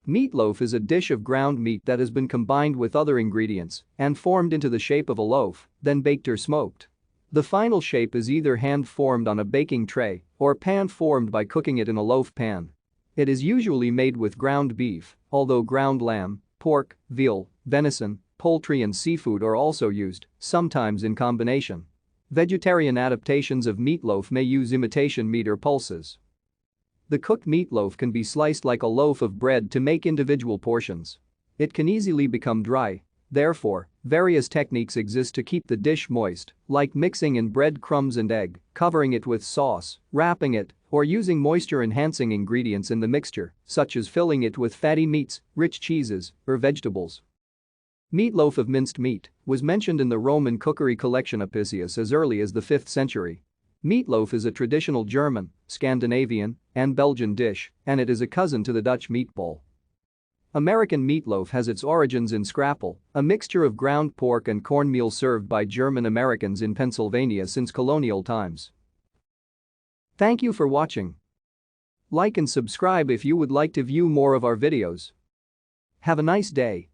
Meatloaf is a dish of ground meat that has been combined with other ingredients and formed into the shape of a loaf, then baked or smoked. The final shape is either hand-formed on a baking tray or pan-formed by cooking it in a loaf pan. It is usually made with ground beef, although ground lamb, pork, veal, venison, poultry and seafood are also used, sometimes in combination. Vegetarian adaptations of meatloaf may use imitation meat or pulses. The cooked meatloaf can be sliced like a loaf of bread to make individual portions. It can easily become dry. Therefore, various techniques exist to keep the dish moist, like mixing in bread crumbs and egg, covering it with sauce, wrapping it, or using moisture-enhancing ingredients in the mixture, such as filling it with fatty meats, rich cheeses, or vegetables. Meatloaf of minced meat was mentioned in the Roman cookery collection Apicius as early as the 5th century. Meatloaf is a traditional German, Scandinavian, and Belgian dish, and it is a cousin to the Dutch meatball. American meatloaf has its origins in scrapple, a mixture of ground pork and cornmeal served by German Americans in Pennsylvania since colonial times. Thank you for watching. Like and subscribe if you would like to view more of our videos. Have a nice day.